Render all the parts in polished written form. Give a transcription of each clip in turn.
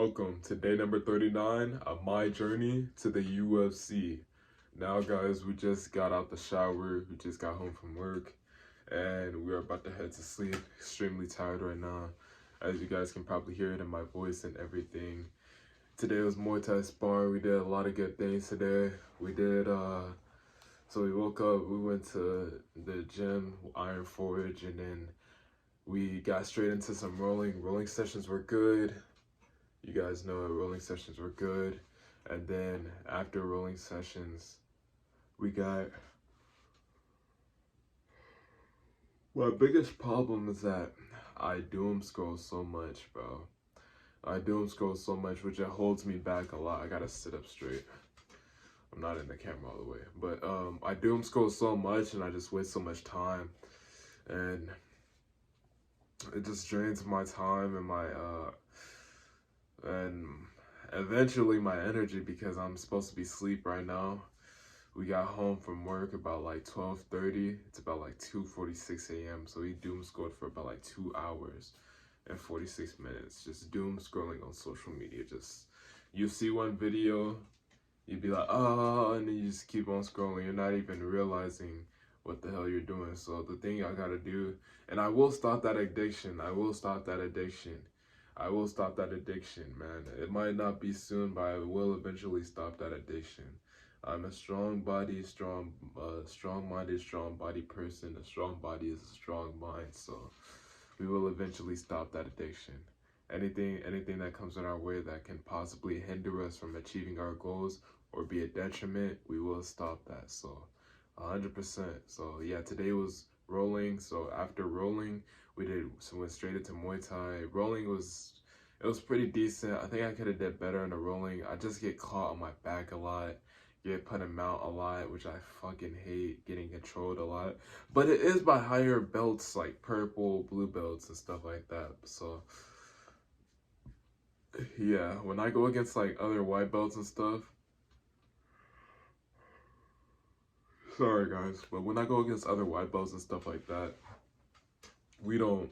Welcome to day number 39 of my journey to the UFC. Now, guys, we just got out the shower, we just got home from work, and we are about to head to sleep. Extremely tired right now, as you guys can probably hear it in my voice and everything. Today was Muay Thai spar. We did a lot of good things today. So we woke up, we went to the gym, Iron Forge, and then we got straight into some rolling. Rolling sessions were good. You guys know rolling sessions were good. And then after rolling sessions, we got... My biggest problem is that I doom scroll so much, bro. I doom scroll so much, which it holds me back a lot. I gotta sit up straight. I'm not in the camera all the way. But I doom scroll so much and I just waste so much time. And it just drains my time and and eventually my energy, because I'm supposed to be asleep right now. We got home from work about like 12:30. It's about like 2:46 a.m. So we doom scrolled for about like 2 hours and 46 minutes. Just doom scrolling on social media. Just, you see one video, you'd be like, oh, and then you just keep on scrolling. You're not even realizing what the hell you're doing. So the thing I gotta do, and I will stop that addiction. I will stop that addiction. I will stop that addiction, man. It might not be soon, but I will eventually stop that addiction. I'm a strong-minded, strong body person. A strong body is a strong mind. So we will eventually stop that addiction. Anything that comes in our way that can possibly hinder us from achieving our goals or be a detriment, we will stop that. So 100%. So yeah, today was rolling. So after rolling, we went straight into Muay Thai. Rolling was pretty decent. I think I could have did better in the rolling. I just get caught on my back a lot, get put in mount a lot, which I fucking hate, getting controlled a lot. But it is by higher belts, like purple, blue belts and stuff like that. So yeah, when I go against like other white belts and stuff, sorry guys, but when I go against other white belts and stuff like that, we don't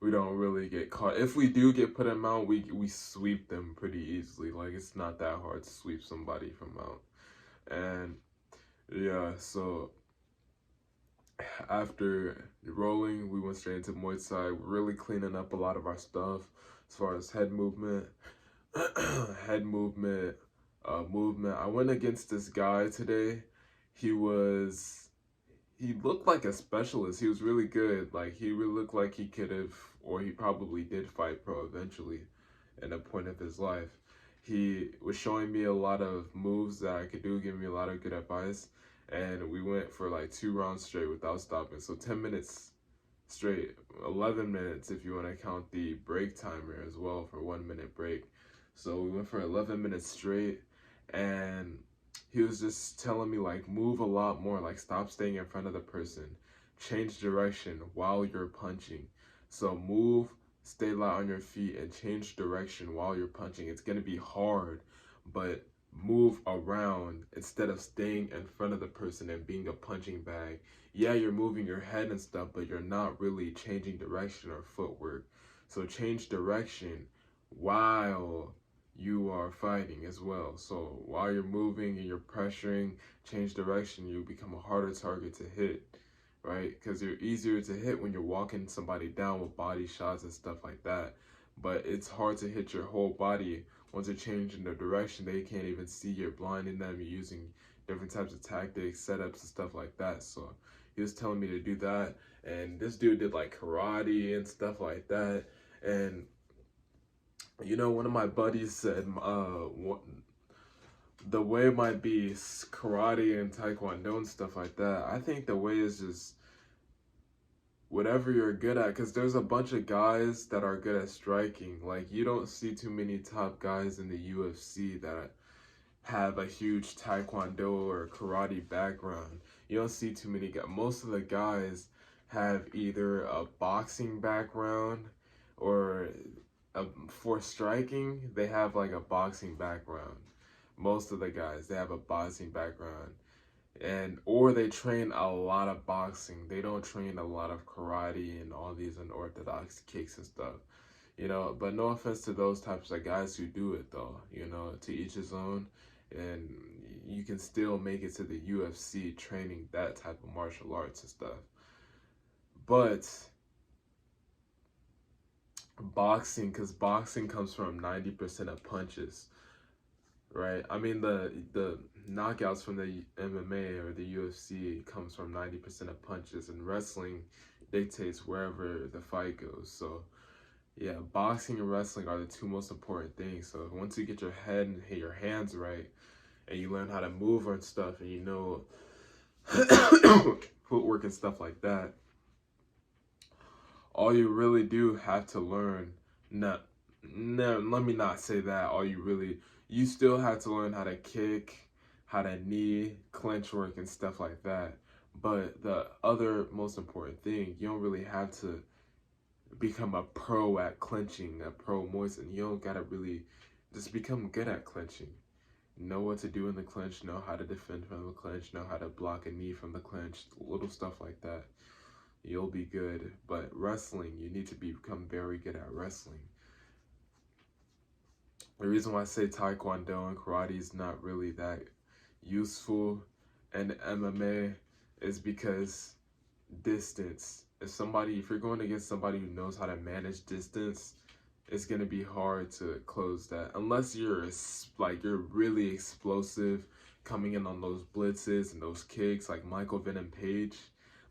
really get caught. If we do get put in mount, we sweep them pretty easily. Like, it's not that hard to sweep somebody from mount. And yeah, so after rolling, we went straight into Muay Thai, really cleaning up a lot of our stuff as far as head movement, movement. I went against this guy today. He looked like a specialist. He was really good. Like, he really looked like he could have, or he probably did fight pro eventually in a point of his life. He was showing me a lot of moves that I could do, giving me a lot of good advice. And we went for like 2 rounds straight without stopping. So 10 minutes straight, 11 minutes if you want to count the break timer as well for 1 minute break. So we went for 11 minutes straight, and he was just telling me, like, move a lot more, like, stop staying in front of the person, change direction while you're punching. So move, stay light on your feet, and change direction while you're punching. It's going to be hard, but move around instead of staying in front of the person and being a punching bag. Yeah, you're moving your head and stuff, but you're not really changing direction or footwork. So change direction while you are fighting as well. So while you're moving and you're pressuring, change direction, you become a harder target to hit, right? Because you're easier to hit when you're walking somebody down with body shots and stuff like that. But it's hard to hit your whole body once you're changing the direction. They can't even see, you're blinding them, you're using different types of tactics, setups, and stuff like that. So he was telling me to do that, and this dude did like karate and stuff like that. And you know, one of my buddies said, the way might be karate and taekwondo and stuff like that. I think the way is just whatever you're good at, because there's a bunch of guys that are good at striking. Like, you don't see too many top guys in the UFC that have a huge taekwondo or karate background. You don't see too many guys. Most of the guys have either a boxing background or for striking, they have like a boxing background. Most of the guys, they have a boxing background, or they train a lot of boxing. They don't train a lot of karate and all these unorthodox kicks and stuff. you know. But no offense to those types of guys who do it, though, you know, to each his own. And you can still make it to the UFC training that type of martial arts and stuff. But boxing, because boxing comes from 90% of punches, right? I mean, the knockouts from the MMA or the UFC comes from 90% of punches, and wrestling dictates wherever the fight goes. So yeah, boxing and wrestling are the two most important things. So once you get your head and your hands right, and you learn how to move and stuff, and you know footwork and stuff like that, all you really do have to learn, not, no, let me not say that. You still have to learn how to kick, how to knee, clinch work, and stuff like that. But the other most important thing, you don't really have to become a pro at clinching, a pro Muay Thai. You don't gotta really just become good at clinching. Know what to do in the clinch, know how to defend from the clinch, know how to block a knee from the clinch, little stuff like that. You'll be good. But wrestling, you need to become very good at wrestling. The reason why I say Taekwondo and karate is not really that useful and MMA is because distance. If you're going against somebody who knows how to manage distance, it's gonna be hard to close that unless you're you're really explosive, coming in on those blitzes and those kicks like Michael Venom Page.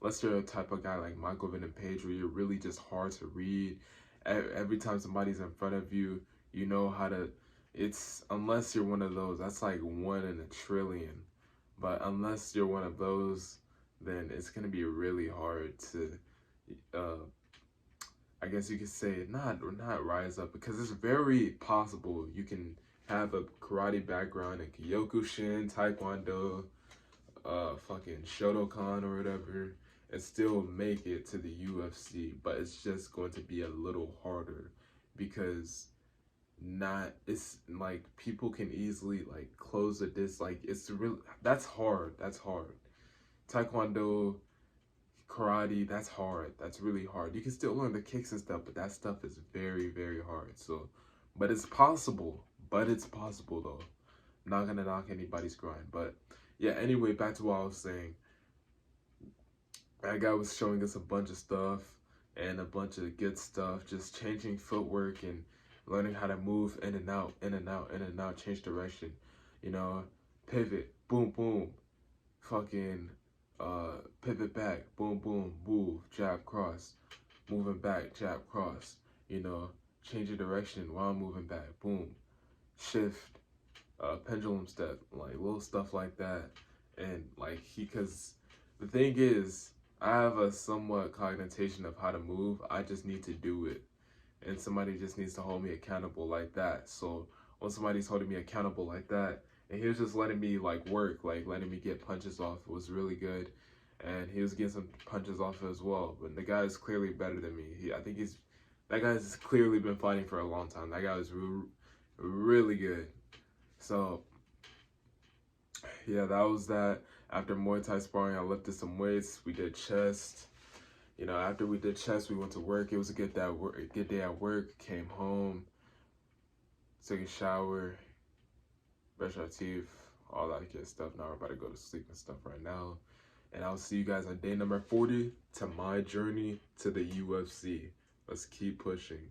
Unless you're a type of guy like Michael Venom Page where you're really just hard to read. Every time somebody's in front of you, you know how to. It's unless you're one of those, that's like 1 in a trillion. But unless you're one of those, then it's gonna be really hard to I guess you could say not rise up, because it's very possible you can have a karate background in Kyokushin, Taekwondo, fucking Shotokan or whatever, and still make it to the UFC. But it's just going to be a little harder because it's like people can easily like close the that's hard. That's hard. Taekwondo, karate, that's hard. That's really hard. You can still learn the kicks and stuff, but that stuff is very, very hard. So, but it's possible. But it's possible though. I'm not gonna knock anybody's grind. But yeah, anyway, back to what I was saying. That guy was showing us a bunch of stuff and a bunch of good stuff, just changing footwork and learning how to move in and out, in and out, in and out, change direction. You know, pivot, boom, boom, fucking pivot back, boom, boom, move, jab, cross, moving back, jab, cross, you know, change your direction while moving back, boom, shift, pendulum step, like little stuff like that. And like cause the thing is, I have a somewhat cognition of how to move. I just need to do it. And somebody just needs to hold me accountable like that. So when somebody's holding me accountable like that, and he was just letting me like work, like letting me get punches off, it was really good. And he was getting some punches off as well. But the guy is clearly better than me. That guy's clearly been fighting for a long time. That guy was really good. So yeah, that was that. After Muay Thai sparring, I lifted some weights. We did chest. You know, after we did chest, we went to work. It was a good day at work. Came home, took a shower, brush our teeth, all that good stuff. Now we're about to go to sleep and stuff right now. And I'll see you guys on day number 40 to my journey to the UFC. Let's keep pushing.